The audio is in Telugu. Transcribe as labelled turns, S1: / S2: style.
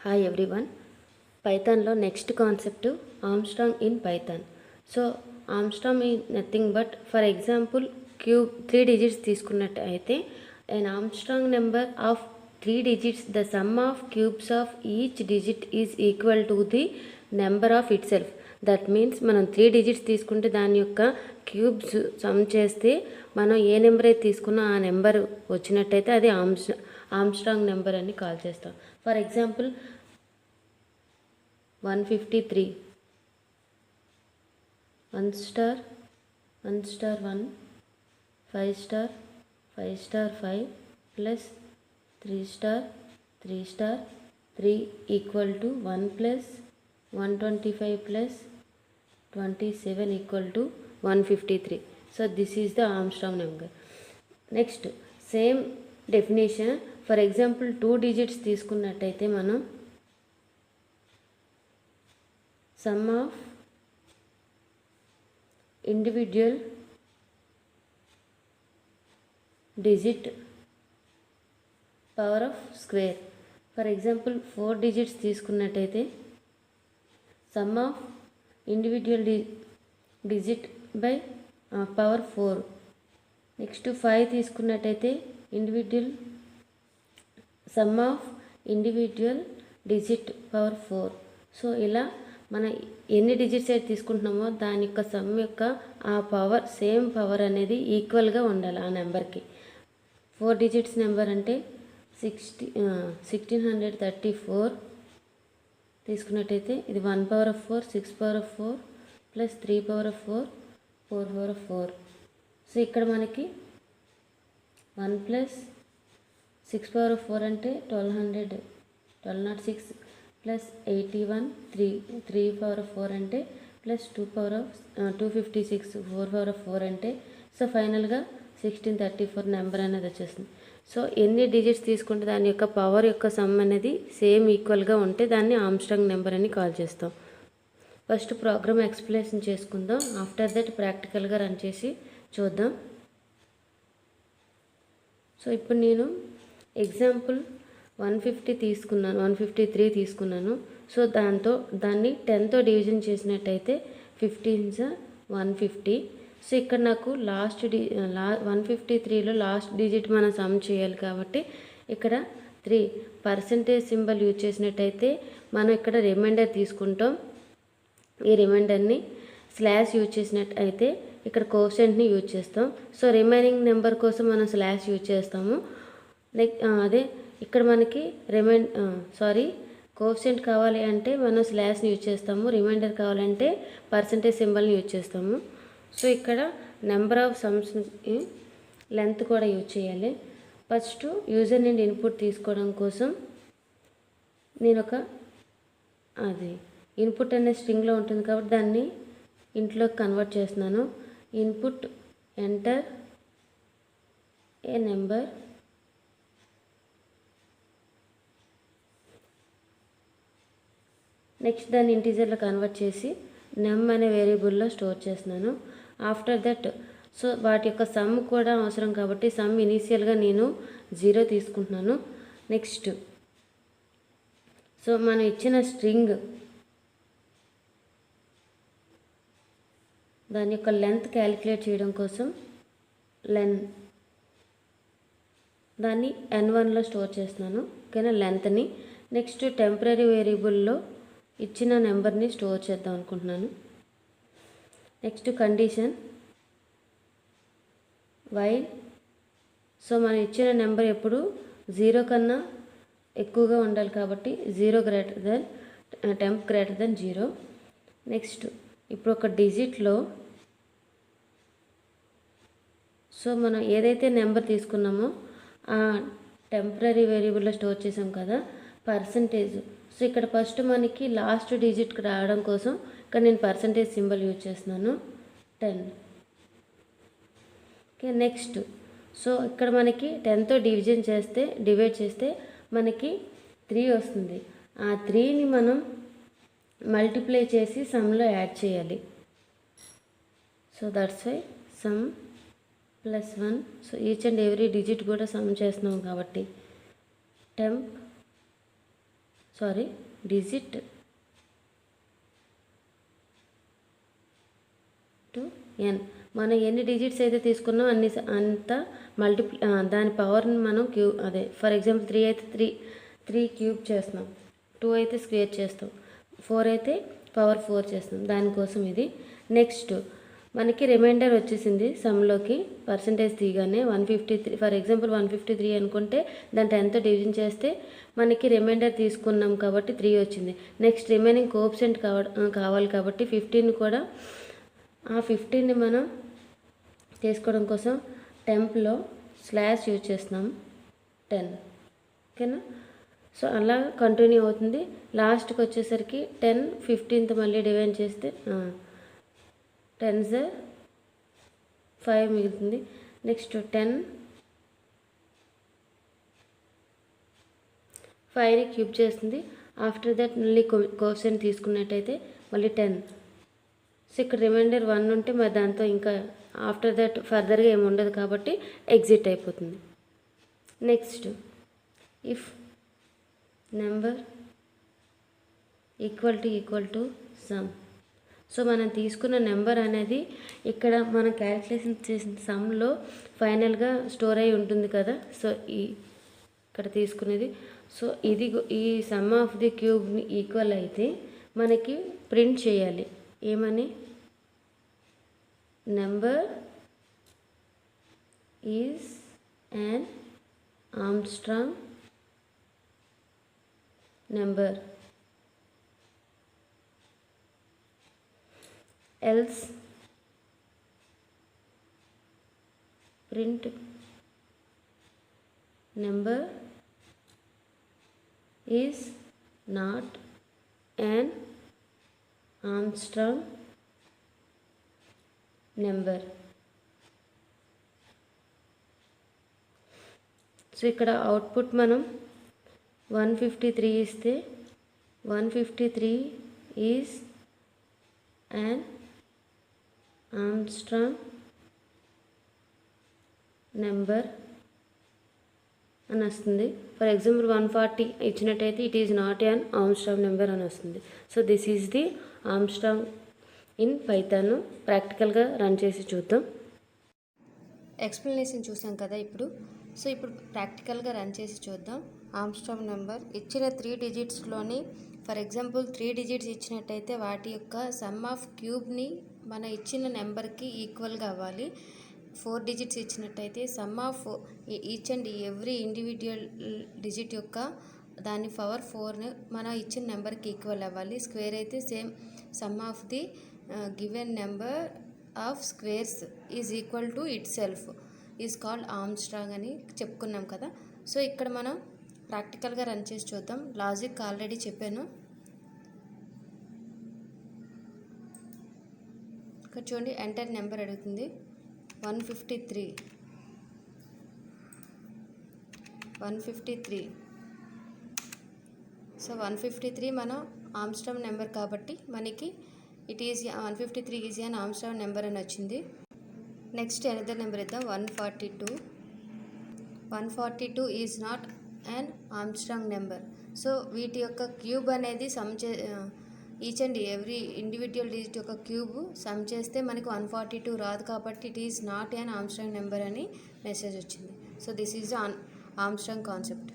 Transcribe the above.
S1: Hi everyone. Python lo next concept Armstrong in Python. So Armstrong is nothing but, for example, cube 3 digits తీసుకున్నట్టు అయితే an Armstrong number of 3 digits, the sum of cubes of each digit is equal to the number of itself. That means మనం 3 digits తీసుకుంటే దాని యొక్క క్యూబ్స్ సమ్ చేస్తే మనం ఏ నెంబర్ అయితే తీసుకున్నా ఆ నెంబర్ వచ్చినట్టయితే అది ఆర్మ్స్ట్రాంగ్ నెంబర్ అని కాల్ చేస్తాం. For example 153, 1 star 1 star 1, 5 star 5 star 5 plus 3 star 3 star 3 equal to 1 plus 125 plus 27 equal to 153. So this is the Armstrong number. Next same definition, for example 2 digits తీసుకున్నట్టయితే మనం sum of individual digit power of square. For example 4 digits తీసుకున్నట్టయితే sum of individual digit by power 4. Next 5 తీసుకున్నట్టయితే individual some of individual digit power 4. So ఇలా మనం ఎన్ని డిజిట్స్ అయితే తీసుకుంటున్నామో దాని యొక్క సమ్ యొక్క ఆ పవర్, సేమ్ పవర్ అనేది ఈక్వల్గా ఉండాలి ఆ నెంబర్కి. 4 digits నెంబర్ అంటే 1634 తీసుకున్నట్టయితే ఇది 1 power of 4, 6 power of 4 plus 3 power of 4, 4 power of 4. So ఇక్కడ మనకి 1 ప్లస్ 6 power of 4 అంటే 1206 ప్లస్ 81, 3 power of 4 అంటే plus 2 power of 256, 4 power of 4 అంటే సో ఫైనల్గా 1634 నెంబర్ అనేది వచ్చేస్తుంది. సో ఎన్ని డిజిట్స్ తీసుకుంటే దాని యొక్క పవర్ యొక్క సమ్ అనేది సేమ్ ఈక్వల్గా ఉంటే దాన్ని ఆర్మ్స్ట్రాంగ్ నెంబర్ అని కాల్ చేస్తాం. ఫస్ట్ ప్రోగ్రామ్ ఎక్స్ప్లెనేషన్ చేసుకుందాం, ఆఫ్టర్ దట్ ప్రాక్టికల్గా రన్ చేసి చూద్దాం. సో ఇప్పుడు నేను ఎగ్జాంపుల్ 153 తీసుకున్నాను. సో దాన్ని 10తో డివిజన్ చేసినట్టయితే 15 150. సో ఇక్కడ నాకు 153లో లాస్ట్ డిజిట్ మనం సమ్ చేయాలి కాబట్టి ఇక్కడ 3% సింబల్ యూజ్ చేసినట్టయితే మనం ఇక్కడ రిమైండర్ తీసుకుంటాం. ఈ రిమైండర్ని స్లాష్ యూజ్ చేసినట్టయితే ఇక్కడ కోషెంట్ని యూజ్ చేస్తాం. సో రిమైనింగ్ నెంబర్ కోసం మనం స్లాష్ యూజ్ చేస్తాము. అదే ఇక్కడ మనకి కోషెంట్ కావాలి అంటే మనం స్లాష్ని యూజ్ చేస్తాము, రిమైండర్ కావాలంటే పర్సంటేజ్ సింబల్ని యూజ్ చేస్తాము. సో ఇక్కడ నెంబర్ ఆఫ్ సమ్స్ లెంత్ కూడా యూజ్ చేయాలి. ఫస్ట్ యూజర్ నుండి ఇన్పుట్ తీసుకోవడం కోసం నేను ఇన్పుట్ అనే స్ట్రింగ్లో ఉంటుంది కాబట్టి దాన్ని ఇంట్లోకి కన్వర్ట్ చేస్తున్నాను. Input enter a number, next దాన్ని ఇంటీజర్లో కన్వర్ట్ చేసి నెమ్ అనే వేరియబుల్లో స్టోర్ చేస్తున్నాను. ఆఫ్టర్ దట్ సో వాటి యొక్క సమ్ కూడా అవసరం కాబట్టి సమ్ ఇనీషియల్గా నేను 0 తీసుకుంటున్నాను. నెక్స్ట్ సో మనం ఇచ్చిన స్ట్రింగ్ దాని యొక్క లెంత్ క్యాలిక్యులేట్ చేయడం కోసం దాన్ని n1లో స్టోర్ చేస్తున్నాను. ఓకేనా, లెంత్ని. నెక్స్ట్ టెంపరీ వేరియబుల్లో ఇచ్చిన నెంబర్ని స్టోర్ చేద్దాం అనుకుంటున్నాను. Next condition while. సో మనం ఇచ్చిన నెంబర్ ఎప్పుడు 0 కన్నా ఎక్కువగా ఉండాలి కాబట్టి 0 greater than temp greater than 0. Next ఇప్పుడు ఒక డిజిట్లో సో మనం ఏదైతే నెంబర్ తీసుకున్నామో ఆ టెంపరీ వేరియబుల్లో స్టోర్ చేసాం కదా పర్సంటేజ్. సో ఇక్కడ ఫస్ట్ మనకి లాస్ట్ డిజిట్కి రావడం కోసం ఇక్కడ నేను పర్సంటేజ్ సింబల్ యూజ్ చేస్తున్నాను 10. ఓకే, నెక్స్ట్ సో ఇక్కడ మనకి 10తో డివైడ్ చేస్తే మనకి 3 వస్తుంది. ఆ 3ని మనం మల్టిప్లై చేసి సమ్లో యాడ్ చేయాలి. So that's why sum +1. So each and every digit కూడా సమ్ చేస్తున్నాం కాబట్టి టెంప్ డిజిట్ టు ఎన్. మనం ఎన్ని డిజిట్స్ అయితే తీసుకున్నామో అంత దాని పవర్ని మనం ఫర్ ఎగ్జాంపుల్ 3 అయితే 3 క్యూబ్ చేస్తున్నాం, 2 అయితే స్క్వేర్ చేస్తాం, 4 అయితే పవర్ 4 చేస్తాం. దానికోసం ఇది. నెక్స్ట్ మనకి రిమైండర్ వచ్చేసింది సమ్లోకి పర్సంటేజ్ తీయగానే 153. ఫర్ ఎగ్జాంపుల్ 153 అనుకుంటే దాని 10తో డివిజన్ చేస్తే మనకి రిమైండర్ తీసుకున్నాం కాబట్టి 3 వచ్చింది. నెక్స్ట్ రిమైనింగ్ కోఎఫిషియంట్ కావాలి కాబట్టి 15 కూడా, ఆ 15ని మనం తీసుకోవడం కోసం టెంప్లో స్లాష్ యూజ్ చేస్తున్నాం 10. ఓకేనా? సో అలా కంటిన్యూ అవుతుంది. లాస్ట్కి వచ్చేసరికి 10 15తో మళ్ళీ డివైడ్ చేస్తే 10s 5 మిగులుతుంది. నెక్స్ట్ 10 5ని క్యూబ్ చేస్తుంది. ఆఫ్టర్ దట్ మళ్ళీ కోఎఫిషియంట్ తీసుకున్నట్టయితే మళ్ళీ 10. సో ఇక్కడ రిమైండర్ 1 ఉంటే మరి దాంతో ఇంకా ఆఫ్టర్ దట్ ఫర్దర్గా ఏమి ఉండదు కాబట్టి ఎగ్జిట్ అయిపోతుంది. Next if number equal to some. So మనం తీసుకున్న నెంబర్ అనేది ఇక్కడ మనం క్యాలిక్యులేషన్ చేసిన సమ్లో ఫైనల్గా స్టోర్ అయి ఉంటుంది కదా. సో ఇక్కడ తీసుకునేది, సో ఈ సమ్ ఆఫ్ ది క్యూబ్ని ఈక్వల్ అయితే మనకి ప్రింట్ చేయాలి. ఏమని? Number is an Armstrong number, else print number is not an Armstrong number. So ఇక్కడ అవుట్పుట్ మనం 153 ఇస్తే 153 ఈజ్ an ఆర్మ్స్ట్రాంగ్ నెంబర్ అని వస్తుంది. ఫర్ ఎగ్జాంపుల్ 140 ఇచ్చినట్టయితే it is not an Armstrong number అని వస్తుంది. So this is the Armstrong in Python. ప్రాక్టికల్గా రన్ చేసి చూద్దాం. ఎక్స్ప్లెనేషన్ చూసాం కదా ఇప్పుడు. సో ఇప్పుడు ప్రాక్టికల్గా రన్ చేసి చూద్దాం. ఆర్మ్స్ట్రాంగ్ నెంబర్ ఇచ్చిన 3 డిజిట్స్లోని ఫర్ ఎగ్జాంపుల్ 3 డిజిట్స్ ఇచ్చినట్టయితే వాటి యొక్క సమ్ ఆఫ్ క్యూబ్ని మన ఇచ్చిన నెంబర్కి ఈక్వల్గా అవ్వాలి. 4 డిజిట్స్ ఇచ్చినట్టయితే sum of each and every individual digit యొక్క దాని పవర్ 4 మన ఇచ్చిన నెంబర్కి ఈక్వల్ అవ్వాలి. స్క్వేర్ అయితే same some of the given number of squares is equal to it self is called Armstrong అని చెప్పుకున్నాం కదా. సో ఇక్కడ మనం ప్రాక్టికల్గా రన్ చేసి చూద్దాం. లాజిక్ ఆల్రెడీ చెప్పాను. ఇక్కడ చూడండి, ఎంటర్ నెంబర్ అడుగుతుంది 153. సో 153 మనం ఆర్మ్స్ట్రాంగ్ నెంబర్ కాబట్టి మనకి it is 153 is an Armstrong number అని వచ్చింది. నెక్స్ట్ అనదర్ నెంబర్ ఇద్దాం 142 is not an Armstrong number. So వీటి యొక్క క్యూబ్ అనేది each and every individual digit యొక్క క్యూబ్ సమ్ చేస్తే మనకి 142 రాదు కాబట్టి it is not an Armstrong number అని మెసేజ్ వచ్చింది. So this is Armstrong concept.